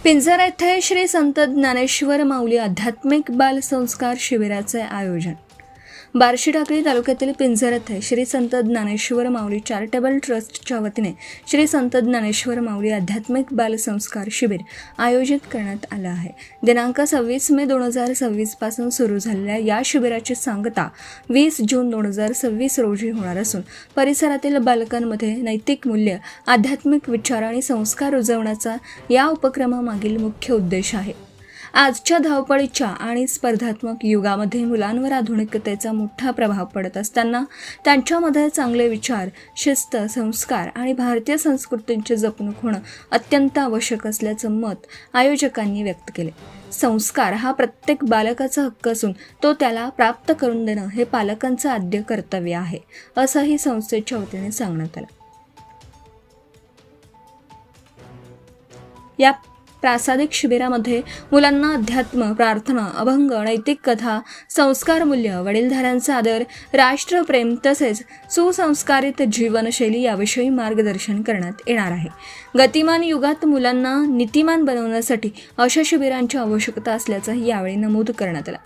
पिंजर येथे श्री संत ज्ञानेश्वर माऊली आध्यात्मिक बाल संस्कार शिबिराचे आयोजन। बार्शी टाकळी तालुक्यातील पिंजर येथे श्री संत ज्ञानेश्वर माऊली चॅरिटेबल ट्रस्टच्या वतीने श्री संत ज्ञानेश्वर माऊली आध्यात्मिक बाल संस्कार शिबिर आयोजित करण्यात आले आहे। दिनांक 26 मे 2026 पासून सुरू झालेल्या या शिबिराची सांगता 20 जून 2026 रोजी होणार असून परिसरातील बालकांमध्ये नैतिक मूल्य, आध्यात्मिक विचार आणि संस्कार रुजवण्याचा या उपक्रमामागील मुख्य उद्देश आहे। आजच्या धावपळीच्या आणि स्पर्धात्मक युगामध्ये मुलांवर आधुनिकतेचा मोठा प्रभाव पडत असताना त्यांच्यामध्ये चांगले विचार, शिस्त, संस्कार आणि भारतीय संस्कृतींची जपणूक होणं अत्यंत आवश्यक असल्याचं मत आयोजकांनी व्यक्त केले। संस्कार हा प्रत्येक बालकाचा हक्क असून तो त्याला प्राप्त करून देणं हे पालकांचं आद्य कर्तव्य आहे, असंही संस्थेच्या वतीने सांगण्यात आलं। या प्रासादिक शिबिरामध्ये मुलांना अध्यात्म, प्रार्थना, अभंग, नैतिक कथा, संस्कार मूल्य, वडीलधाऱ्यांचा आदर, राष्ट्रप्रेम तसेच सुसंस्कारित जीवनशैली याविषयी मार्गदर्शन करण्यात येणार आहे। गतिमान युगात मुलांना नीतिमान बनवण्यासाठी अशा शिबिरांची आवश्यकता असल्याचंही यावेळी नमूद करण्यात आलं।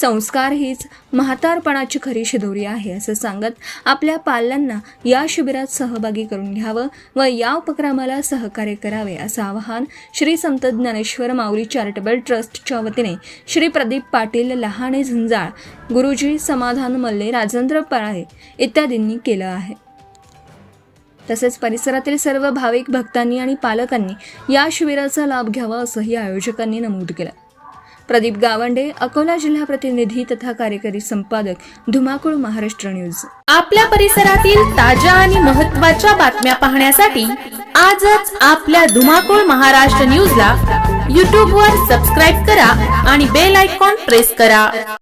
संस्कार हीच म्हातारपणाची खरी शिदोरी आहे असं सांगत आपल्या पाल्यांना या शिबिरात सहभागी करून घ्यावं व या उपक्रमाला सहकार्य करावे असं आवाहन श्री संत ज्ञानेश्वर माऊली चॅरिटेबल ट्रस्टच्या वतीने श्री प्रदीप पाटील, लहाने झंजाळ, गुरुजी समाधान मल्ले, राजेंद्र पराळे इत्यादींनी केलं आहे। तसेच परिसरातील सर्व भाविक भक्तांनी आणि पालकांनी या शिबिराचा लाभ घ्यावा असंही आयोजकांनी नमूद केलं। प्रदीप गावंडे, अकोला जिल्हा प्रतिनिधी तथा कार्यकारी संपादक, धुमाकूळ महाराष्ट्र न्यूज। आपल्या परिसरातील ताज्या आणि महत्त्वाच्या बातम्या पाहण्यासाठी आजच आपल्या धुमाकूळ महाराष्ट्र न्यूजला YouTube वर सबस्क्राइब करा आणि बेल आयकॉन प्रेस करा।